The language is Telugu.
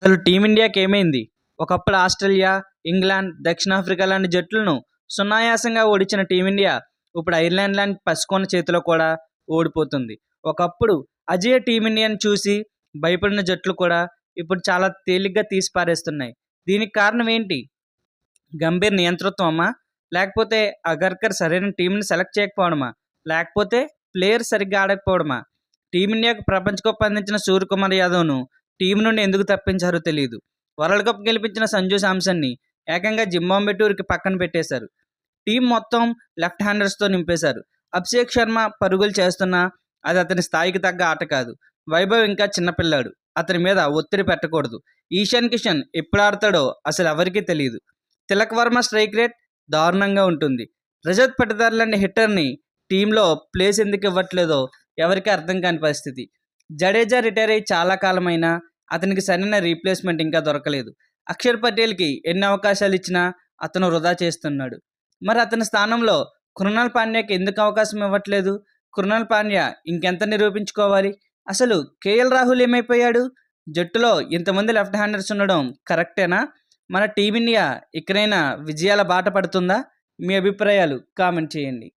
అసలు టీమిండియాకి ఏమైంది? ఒకప్పుడు ఆస్ట్రేలియా, ఇంగ్లాండ్, దక్షిణాఫ్రికా లాంటి జట్లను సునాయాసంగా ఓడించిన టీమిండియా ఇప్పుడు ఐర్లాండ్ లాంటి పసికొన్న చేతిలో కూడా ఓడిపోతుంది. ఒకప్పుడు అజేయ టీమిండియాని చూసి భయపడిన జట్లు కూడా ఇప్పుడు చాలా తేలిగ్గా తీసి పారేస్తున్నాయి. దీనికి కారణం ఏంటి? గంభీర్ నియంతృత్వమా? లేకపోతే అగర్కర్ సరైన టీంని సెలెక్ట్ చేయకపోవడమా? లేకపోతే ప్లేయర్ సరిగ్గా ఆడకపోవడమా? టీమిండియాకు ప్రపంచ కప్ అందించిన సూర్యకుమార్ యాదవ్ను టీం నుండి ఎందుకు తప్పించారో తెలియదు. వరల్డ్ కప్ గెలిపించిన సంజు శాంసన్ని ఏకంగా జింబాబ్వే టూర్కి పక్కన పెట్టేశారు. టీం మొత్తం లెఫ్ట్ హ్యాండర్స్తో నింపేశారు. అభిషేక్ శర్మ పరుగులు చేస్తున్నా అది అతని స్థాయికి తగ్గ ఆట కాదు. వైభవ్ ఇంకా చిన్నపిల్లాడు, అతని మీద ఒత్తిడి పెట్టకూడదు. ఈశాన్ కిషన్ ఎప్పుడు ఆడతాడో అసలు ఎవరికీ తెలియదు. తిలక్ వర్మ స్ట్రైక్ రేట్ దారుణంగా ఉంటుంది. రజత్ పటిదార్ లాంటి హిట్టర్ని టీంలో ప్లేస్ ఎందుకు ఇవ్వట్లేదో ఎవరికి అర్థం కాని పరిస్థితి. జడేజా రిటైర్ అయ్యి చాలా కాలమైనా అతనికి సరైన రీప్లేస్మెంట్ ఇంకా దొరకలేదు. అక్షర్ పటేల్కి ఎన్ని అవకాశాలు ఇచ్చినా అతను వృధా చేస్తున్నాడు. మరి అతని స్థానంలో కృణాల్ పాండ్యాకి ఎందుకు అవకాశం ఇవ్వట్లేదు? కృణాల్ పాండ్యా ఇంకెంత నిరూపించుకోవాలి? అసలు కేఎల్ రాహుల్ ఏమైపోయాడు? జట్టులో ఇంతమంది లెఫ్ట్ హ్యాండర్స్ ఉండడం కరెక్టేనా? మన టీమిండియా ఇకనైనా విజయాల బాట పడుతుందా? మీ అభిప్రాయాలు కామెంట్ చేయండి.